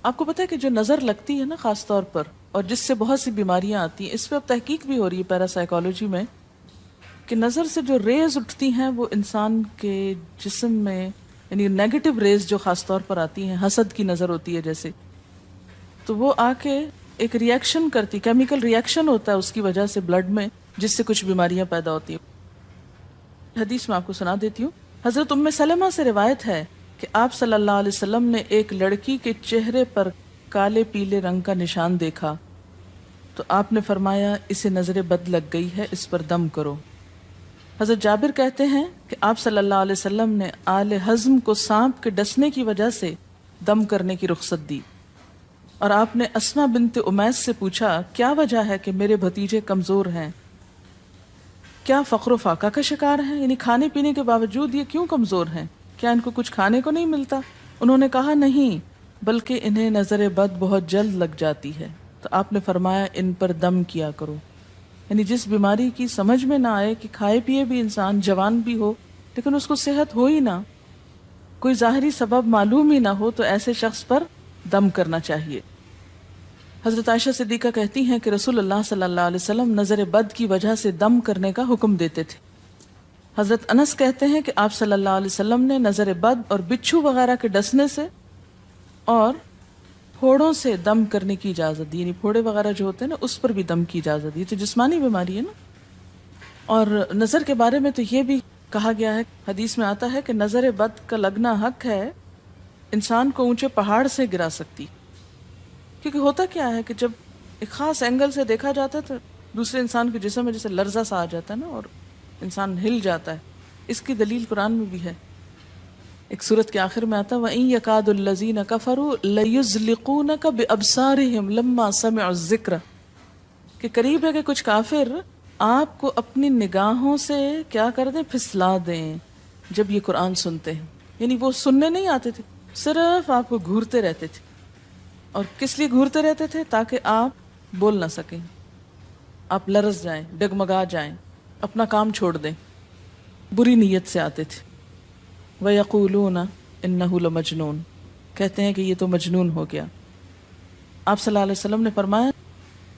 آپ کو پتا ہے کہ جو نظر لگتی ہے نا خاص طور پر، اور جس سے بہت سی بیماریاں آتی ہیں، اس پہ اب تحقیق بھی ہو رہی ہے پیراسائیکالوجی میں، کہ نظر سے جو ریز اٹھتی ہیں وہ انسان کے جسم میں، یعنی نیگیٹو ریز جو خاص طور پر آتی ہیں، حسد کی نظر ہوتی ہے جیسے، تو وہ آ کے ایک ریئیکشن کرتی، کیمیکل ریئیکشن ہوتا ہے اس کی وجہ سے بلڈ میں، جس سے کچھ بیماریاں پیدا ہوتی ہیں۔ حدیث میں آپ کو سنا دیتی ہوں۔ حضرت ام سلمہ سے روایت ہے کہ آپ صلی اللہ علیہ وسلم نے ایک لڑکی کے چہرے پر کالے پیلے رنگ کا نشان دیکھا تو آپ نے فرمایا اسے نظر بد لگ گئی ہے، اس پر دم کرو۔ حضرت جابر کہتے ہیں کہ آپ صلی اللہ علیہ وسلم نے آل حزم کو سانپ کے ڈسنے کی وجہ سے دم کرنے کی رخصت دی، اور آپ نے اسما بنت امیس سے پوچھا کیا وجہ ہے کہ میرے بھتیجے کمزور ہیں، کیا فقر و فاقہ کا شکار ہیں، یعنی کھانے پینے کے باوجود یہ کیوں کمزور ہیں، کیا ان کو کچھ کھانے کو نہیں ملتا؟ انہوں نے کہا نہیں، بلکہ انہیں نظر بد بہت جلد لگ جاتی ہے، تو آپ نے فرمایا ان پر دم کیا کرو۔ یعنی جس بیماری کی سمجھ میں نہ آئے کہ کھائے پیے بھی انسان جوان بھی ہو لیکن اس کو صحت ہو ہی نہ، کوئی ظاہری سبب معلوم ہی نہ ہو، تو ایسے شخص پر دم کرنا چاہیے۔ حضرت عائشہ صدیقہ کہتی ہیں کہ رسول اللہ صلی اللہ علیہ وسلم نظر بد کی وجہ سے دم کرنے کا حکم دیتے تھے۔ حضرت انس کہتے ہیں کہ آپ صلی اللہ علیہ وسلم نے نظر بد اور بچھو وغیرہ کے ڈسنے سے اور پھوڑوں سے دم کرنے کی اجازت دی، یعنی پھوڑے وغیرہ جو ہوتے ہیں نا اس پر بھی دم کی اجازت دی، تو جسمانی بیماری ہے نا۔ اور نظر کے بارے میں تو یہ بھی کہا گیا ہے، حدیث میں آتا ہے کہ نظر بد کا لگنا حق ہے، انسان کو اونچے پہاڑ سے گرا سکتی، کیونکہ ہوتا کیا ہے کہ جب ایک خاص اینگل سے دیکھا جاتا ہے تو دوسرے انسان کے جسم میں جیسے لرزہ سا آ جاتا ہے نا، اور انسان ہل جاتا ہے۔ اس کی دلیل قرآن میں بھی ہے، ایک سورت کے آخر میں آتا ہے وَإِن يَكَادُ الَّذِينَ كَفَرُوا لَيُزْلِقُونَكَ بِأَبْصَارِهِمْ لَمَّا سَمِعُوا الذِّكْرَ، کہ قریب ہے کہ کچھ کافر آپ کو اپنی نگاہوں سے کیا کر دیں، پھسلا دیں جب یہ قرآن سنتے ہیں، یعنی وہ سننے نہیں آتے تھے، صرف آپ کو گھورتے رہتے تھے۔ اور کس لیے گھورتے رہتے تھے؟ تاکہ آپ بول نہ سکیں، آپ لرز جائیں، ڈگمگا جائیں، اپنا کام چھوڑ دیں، بری نیت سے آتے تھے۔ وَيَقُولُونَ إِنَّهُ لَمَجْنُونَ، کہتے ہیں کہ یہ تو مجنون ہو گیا۔ آپ صلی اللہ علیہ وسلم نے فرمایا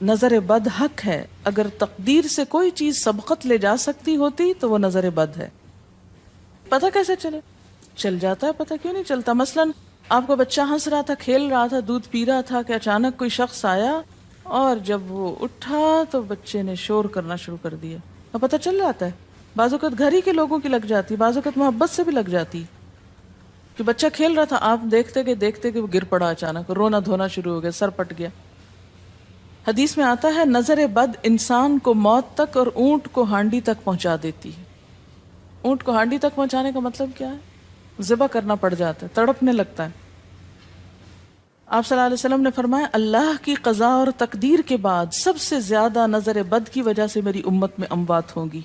نظر بد حق ہے، اگر تقدیر سے کوئی چیز سبقت لے جا سکتی ہوتی تو وہ نظر بد ہے۔ پتہ کیسے چلے؟ چل جاتا ہے، پتہ کیوں نہیں چلتا؟ مثلاً آپ کا بچہ ہنس رہا تھا، کھیل رہا تھا، دودھ پی رہا تھا کہ اچانک کوئی شخص آیا اور جب وہ اٹھا تو بچے نے شور کرنا شروع کر دیا، اور پتہ چل جاتا ہے۔ بعض اوقات گھر ہی کے لوگوں کی لگ جاتی، بعض اوقات محبت سے بھی لگ جاتی، کہ بچہ کھیل رہا تھا، آپ دیکھتے کہ وہ گر پڑا، اچانک رونا دھونا شروع ہو گیا، سر پٹ گیا۔ حدیث میں آتا ہے نظر بد انسان کو موت تک اور اونٹ کو ہانڈی تک پہنچا دیتی ہے۔ اونٹ کو ہانڈی تک پہنچانے کا مطلب کیا ہے؟ ذبح کرنا پڑ جاتا ہے، تڑپنے لگتا ہے۔ آپ صلی اللہ علیہ وسلم نے فرمایا اللہ کی قضاء اور تقدیر کے بعد سب سے زیادہ نظر بد کی وجہ سے میری امت میں اموات ہوں گی۔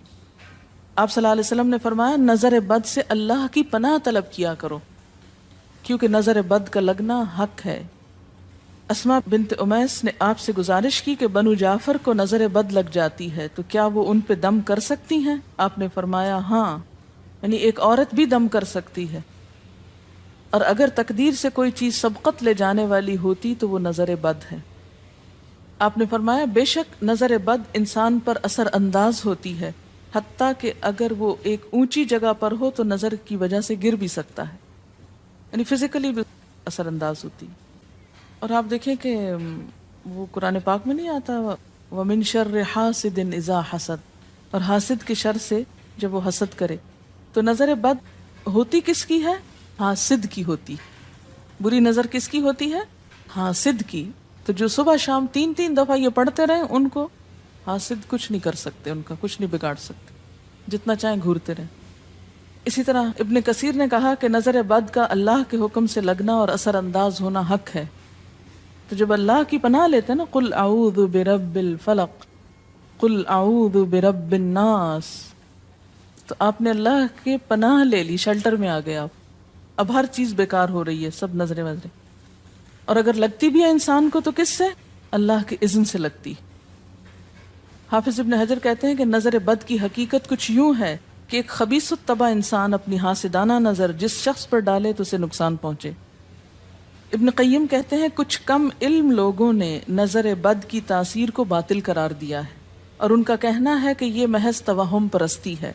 آپ صلی اللہ علیہ وسلم نے فرمایا نظر بد سے اللہ کی پناہ طلب کیا کرو، کیونکہ نظر بد کا لگنا حق ہے۔ اسما بنت امیس نے آپ سے گزارش کی کہ بنو جعفر کو نظر بد لگ جاتی ہے تو کیا وہ ان پہ دم کر سکتی ہیں؟ آپ نے فرمایا ہاں، یعنی ایک عورت بھی دم کر سکتی ہے، اور اگر تقدیر سے کوئی چیز سبقت لے جانے والی ہوتی تو وہ نظر بد ہے۔ آپ نے فرمایا بے شک نظر بد انسان پر اثر انداز ہوتی ہے، حتیٰ کہ اگر وہ ایک اونچی جگہ پر ہو تو نظر کی وجہ سے گر بھی سکتا ہے، یعنی فزیکلی بھی اثر انداز ہوتی۔ اور آپ دیکھیں کہ وہ قرآن پاک میں نہیں آتا وَمِن شَرِّ حَاسِدٍ إِذَا حَسَدَ، اور حاسد کے شر سے جب وہ حسد کرے، تو نظر بد ہوتی کس کی ہے؟ حاسد کی ہوتی۔ بری نظر کس کی ہوتی ہے؟ حاسد کی۔ تو جو صبح شام 3 دفعہ یہ پڑھتے رہیں ان کو حاسد کچھ نہیں کر سکتے، ان کا کچھ نہیں بگاڑ سکتے، جتنا چاہیں گھورتے رہیں۔ اسی طرح ابن کثیر نے کہا کہ نظر بد کا اللہ کے حکم سے لگنا اور اثر انداز ہونا حق ہے۔ تو جب اللہ کی پناہ لیتے ہیں نا قل اعوذ برب الفلق قل اعوذ برب الناس، تو آپ نے اللہ کے پناہ لے لی، شیلٹر میں آ گئے آپ، اب ہر چیز بیکار ہو رہی ہے، سب نظریں وظریں۔ اور اگر لگتی بھی ہے انسان کو تو کس سے؟ اللہ کے اذن سے لگتی۔ حافظ ابن حجر کہتے ہیں کہ نظر بد کی حقیقت کچھ یوں ہے کہ ایک خبیث الطبع انسان اپنی حاسدانہ نظر جس شخص پر ڈالے تو اسے نقصان پہنچے۔ ابن قیم کہتے ہیں کچھ کم علم لوگوں نے نظر بد کی تاثیر کو باطل قرار دیا ہے، اور ان کا کہنا ہے کہ یہ محض توہم پرستی ہے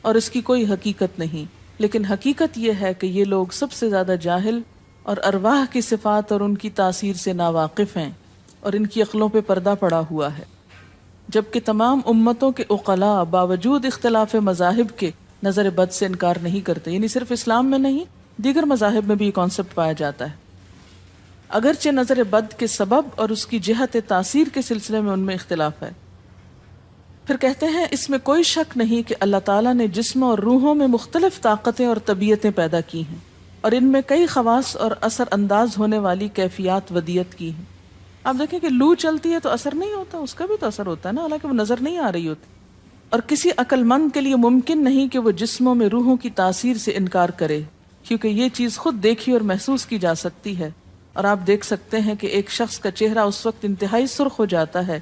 اور اس کی کوئی حقیقت نہیں، لیکن حقیقت یہ ہے کہ یہ لوگ سب سے زیادہ جاہل اور ارواح کی صفات اور ان کی تاثیر سے ناواقف ہیں، اور ان کی عقلوں پہ پردہ پڑا ہوا ہے، جبکہ تمام امتوں کے عقلاء باوجود اختلاف مذاہب کے نظر بد سے انکار نہیں کرتے. یعنی صرف اسلام میں نہیں، دیگر مذاہب میں بھی یہ کانسیپٹ پایا جاتا ہے، اگرچہ نظر بد کے سبب اور اس کی جہت تاثیر کے سلسلے میں ان میں اختلاف ہے. پھر کہتے ہیں اس میں کوئی شک نہیں کہ اللہ تعالیٰ نے جسموں اور روحوں میں مختلف طاقتیں اور طبیعتیں پیدا کی ہیں، اور ان میں کئی خواص اور اثر انداز ہونے والی کیفیات ودیت کی ہیں. آپ دیکھیں کہ لو چلتی ہے تو اثر نہیں ہوتا، اس کا بھی تو اثر ہوتا ہے نا، حالانکہ وہ نظر نہیں آ رہی ہوتی. اور کسی عقل مند کے لیے ممکن نہیں کہ وہ جسموں میں روحوں کی تاثیر سے انکار کرے، کیونکہ یہ چیز خود دیکھی اور محسوس کی جا سکتی ہے. اور آپ دیکھ سکتے ہیں کہ ایک شخص کا چہرہ اس وقت انتہائی سرخ ہو جاتا ہے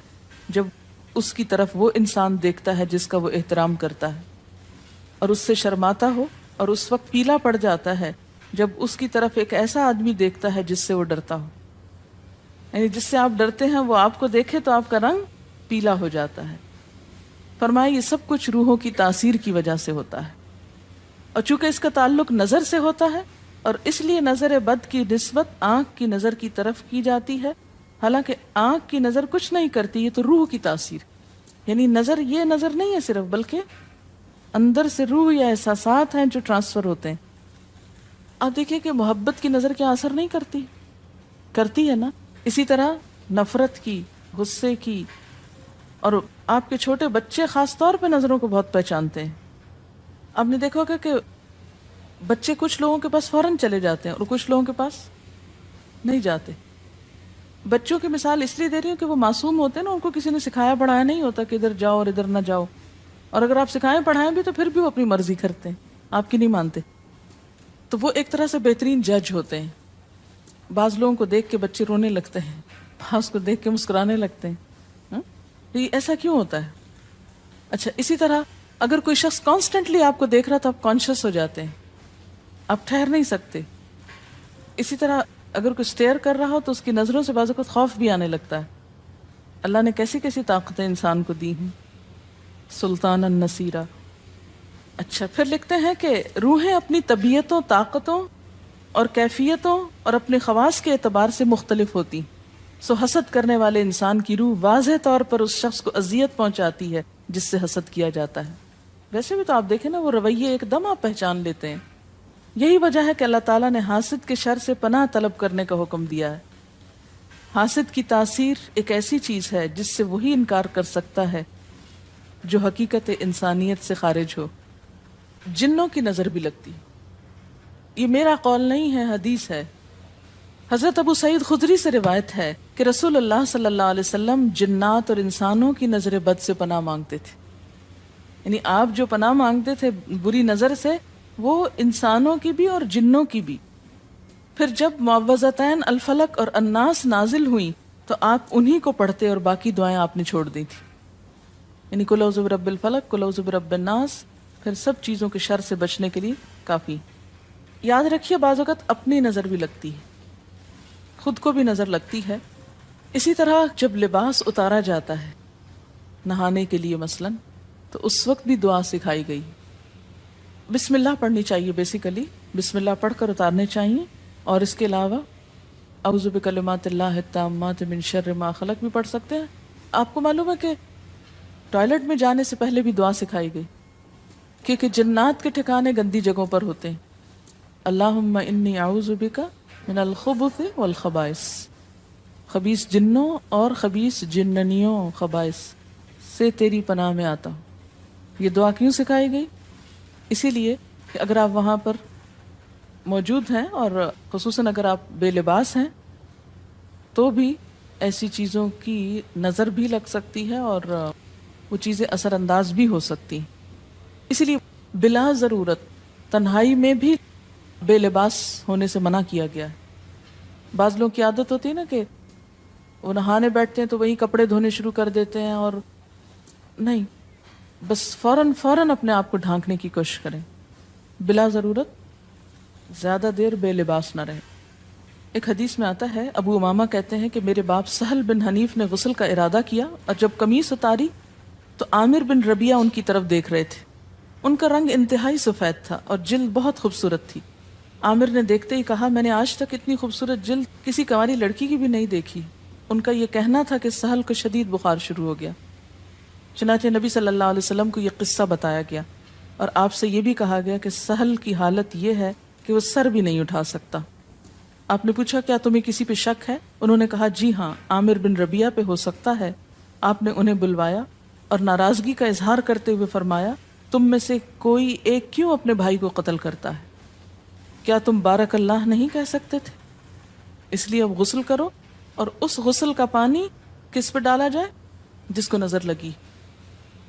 جب اس کی طرف وہ انسان دیکھتا ہے جس کا وہ احترام کرتا ہے، اور اس سے شرماتا ہو، اور اس وقت پیلا پڑ جاتا ہے جب اس کی طرف ایک ایسا آدمی دیکھتا ہے جس سے وہ ڈرتا ہو. یعنی جس سے آپ ڈرتے ہیں وہ آپ کو دیکھے تو آپ کا رنگ پیلا ہو جاتا ہے. فرمایا یہ سب کچھ روحوں کی تاثیر کی وجہ سے ہوتا ہے، اور چونکہ اس کا تعلق نظر سے ہوتا ہے اور اس لیے نظر بد کی نسبت آنکھ کی نظر کی طرف کی جاتی ہے، حالانکہ آنکھ کی نظر کچھ نہیں کرتی، یہ تو روح کی تاثیر. یعنی نظر یہ نظر نہیں ہے صرف، بلکہ اندر سے روح یا احساسات ہیں جو ٹرانسفر ہوتے ہیں. آپ دیکھیں کہ محبت کی نظر کیا اثر نہیں کرتی؟ کرتی ہے نا. اسی طرح نفرت کی، غصے کی، اور آپ کے چھوٹے بچے خاص طور پہ نظروں کو بہت پہچانتے ہیں. آپ نے دیکھا ہوگا کہ بچے کچھ لوگوں کے پاس فوراً چلے جاتے ہیں اور کچھ لوگوں کے پاس نہیں جاتے. بچوں کی مثال اس لیے دے رہی ہوں کہ وہ معصوم ہوتے ہیں نا، ان کو کسی نے سکھایا پڑھایا نہیں ہوتا کہ ادھر جاؤ اور ادھر نہ جاؤ، اور اگر آپ سکھائیں پڑھائیں بھی تو پھر بھی وہ اپنی مرضی کرتے ہیں، آپ کی نہیں مانتے. تو وہ ایک طرح سے بہترین جج ہوتے ہیں. بعض لوگوں کو دیکھ کے بچے رونے لگتے ہیں، بعض کو دیکھ کے مسکرانے لگتے ہیں. تو یہ ایسا کیوں ہوتا ہے؟ اچھا، اسی طرح اگر کوئی شخص کانسٹنٹلی آپ کو دیکھ رہا تو آپ کانشیس ہو جاتے ہیں، آپ ٹھہر نہیں سکتے. اسی طرح اگر کوئی اسٹیئر کر رہا ہو تو اس کی نظروں سے بعض اوقات خوف بھی آنے لگتا ہے. اللہ نے کیسی کیسی طاقتیں انسان کو دی ہیں، سلطان النصیرہ. اچھا، پھر لکھتے ہیں کہ روحیں اپنی طبیعتوں، طاقتوں اور کیفیتوں اور اپنے خواص کے اعتبار سے مختلف ہوتی. سو حسد کرنے والے انسان کی روح واضح طور پر اس شخص کو اذیت پہنچاتی ہے جس سے حسد کیا جاتا ہے. ویسے بھی تو آپ دیکھیں نا، وہ رویے ایک دم آپ پہچان لیتے ہیں. یہی وجہ ہے کہ اللہ تعالیٰ نے حاسد کے شر سے پناہ طلب کرنے کا حکم دیا ہے. حاسد کی تاثیر ایک ایسی چیز ہے جس سے وہی انکار کر سکتا ہے جو حقیقت انسانیت سے خارج ہو. جنوں کی نظر بھی لگتی، یہ میرا قول نہیں ہے، حدیث ہے. حضرت ابو سعید خدری سے روایت ہے کہ رسول اللہ صلی اللہ علیہ وسلم جنات اور انسانوں کی نظر بد سے پناہ مانگتے تھے. یعنی آپ جو پناہ مانگتے تھے بری نظر سے، وہ انسانوں کی بھی اور جنوں کی بھی. پھر جب معوذتین الفلق اور الناس نازل ہوئیں تو آپ انہی کو پڑھتے اور باقی دعائیں آپ نے چھوڑ دی تھی. یعنی قل اعوذ برب الفلق، قل اعوذ برب الناس، پھر سب چیزوں کے شر سے بچنے کے لیے کافی. یاد رکھیے بعض اوقات اپنی نظر بھی لگتی ہے، خود کو بھی نظر لگتی ہے. اسی طرح جب لباس اتارا جاتا ہے نہانے کے لیے مثلاً، تو اس وقت بھی دعا سکھائی گئی. بسم اللہ پڑھنی چاہیے، بیسیکلی بسم اللہ پڑھ کر اتارنے چاہیے. اور اس کے علاوہ اعوذ بکلمات اللہ التامات من شر ما خلق بھی پڑھ سکتے ہیں. آپ کو معلوم ہے کہ ٹوائلٹ میں جانے سے پہلے بھی دعا سکھائی گئی، کیونکہ جنات کے ٹھکانے گندی جگہوں پر ہوتے ہیں. اللہم انی اعوذ بک من الخبث والخبائث، خبیث جنوں اور خبیث جننیوں، خبائث سے تیری پناہ میں آتا ہوں. یہ دعا کیوں سکھائی گئی؟ اسی لیے کہ اگر آپ وہاں پر موجود ہیں، اور خصوصاً اگر آپ بے لباس ہیں، تو بھی ایسی چیزوں کی نظر بھی لگ سکتی ہے اور وہ چیزیں اثر انداز بھی ہو سکتی ہیں. اسی لیے بلا ضرورت تنہائی میں بھی بے لباس ہونے سے منع کیا گیا ہے. بعض لوگوں کی عادت ہوتی ہے نا کہ وہ نہانے بیٹھتے ہیں تو وہی کپڑے دھونے شروع کر دیتے ہیں، اور نہیں، بس فوراً اپنے آپ کو ڈھانکنے کی کوشش کریں، بلا ضرورت زیادہ دیر بے لباس نہ رہیں. ایک حدیث میں آتا ہے، ابو امامہ کہتے ہیں کہ میرے باپ سہل بن حنیف نے غسل کا ارادہ کیا اور جب قمیص اتاری تو عامر بن ربیہ ان کی طرف دیکھ رہے تھے. ان کا رنگ انتہائی سفید تھا اور جلد بہت خوبصورت تھی. عامر نے دیکھتے ہی کہا، میں نے آج تک اتنی خوبصورت جلد کسی کنواری لڑکی کی بھی نہیں دیکھی. ان کا یہ کہنا تھا کہ سہل کو شدید بخار شروع ہو گیا. چنانچہ نبی صلی اللہ علیہ وسلم کو یہ قصہ بتایا گیا اور آپ سے یہ بھی کہا گیا کہ سہل کی حالت یہ ہے کہ وہ سر بھی نہیں اٹھا سکتا. آپ نے پوچھا، کیا تمہیں کسی پہ شک ہے؟ انہوں نے کہا، جی ہاں، عامر بن ربیہ پہ ہو سکتا ہے. آپ نے انہیں بلوایا اور ناراضگی کا اظہار کرتے ہوئے فرمایا، تم میں سے کوئی ایک کیوں اپنے بھائی کو قتل کرتا ہے؟ کیا تم بارک اللہ نہیں کہہ سکتے تھے؟ اس لیے اب غسل کرو، اور اس غسل کا پانی کس پہ ڈالا جائے؟ جس کو نظر لگی.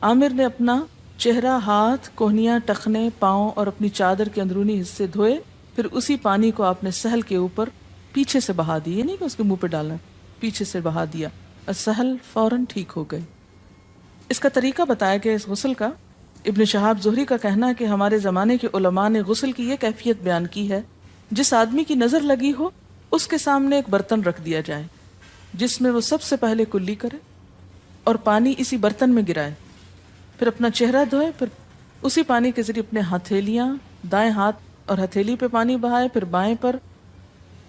عامر نے اپنا چہرہ، ہاتھ، کوہنیاں، ٹخنے، پاؤں اور اپنی چادر کے اندرونی حصے دھوئے. پھر اسی پانی کو آپ نے سہل کے اوپر پیچھے سے بہا دیا، یہ نہیں کہ اس کے منہ پہ ڈالنا، پیچھے سے بہا دیا اور سہل فوراً ٹھیک ہو گئے. اس کا طریقہ بتایا گیا اس غسل کا. ابن شہاب زہری کا کہنا ہے کہ ہمارے زمانے کے علماء نے غسل کی یہ کیفیت بیان کی ہے، جس آدمی کی نظر لگی ہو اس کے سامنے ایک برتن رکھ دیا جائے جس میں وہ سب سے پہلے کلی کرے اور پانی اسی برتن میں گرائے، پھر اپنا چہرہ دھوئے، پھر اسی پانی کے ذریعے اپنے ہتھیلیاں، دائیں ہاتھ اور ہتھیلی پہ پانی بہائے، پھر بائیں پر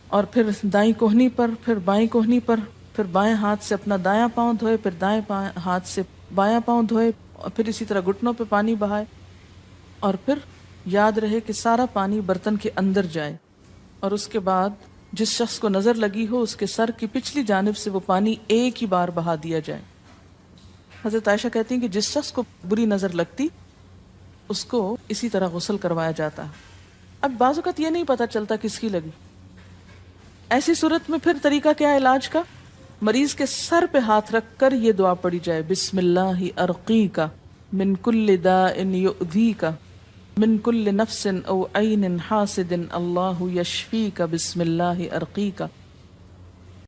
اور پھر دائیں کوہنی پر، پھر بائیں کوہنی پر، پھر بائیں ہاتھ سے اپنا دایاں پاؤں دھوئے، پھر دائیں ہاتھ سے بایاں پاؤں دھوئے، اور پھر اسی طرح گھٹنوں پہ پانی بہائے. اور پھر یاد رہے کہ سارا پانی برتن کے اندر جائے، اور اس کے بعد جس شخص کو نظر لگی ہو اس کے سر کی پچھلی جانب سے وہ پانی ایک ہی بار بہا دیا جائے. حضرت عائشہ کہتی ہیں کہ جس شخص کو بری نظر لگتی اس کو اسی طرح غسل کروایا جاتا. اب بعض اوقات یہ نہیں پتہ چلتا کس کی لگی. ایسی صورت میں پھر طریقہ کیا ہے علاج کا؟ مریض کے سر پہ ہاتھ رکھ کر یہ دعا پڑھی جائے، بسم اللہ ارقیک من کل داء یؤذیک من کل نفس او عین حاسد اللہ یشفیک بسم اللہ ارقیک.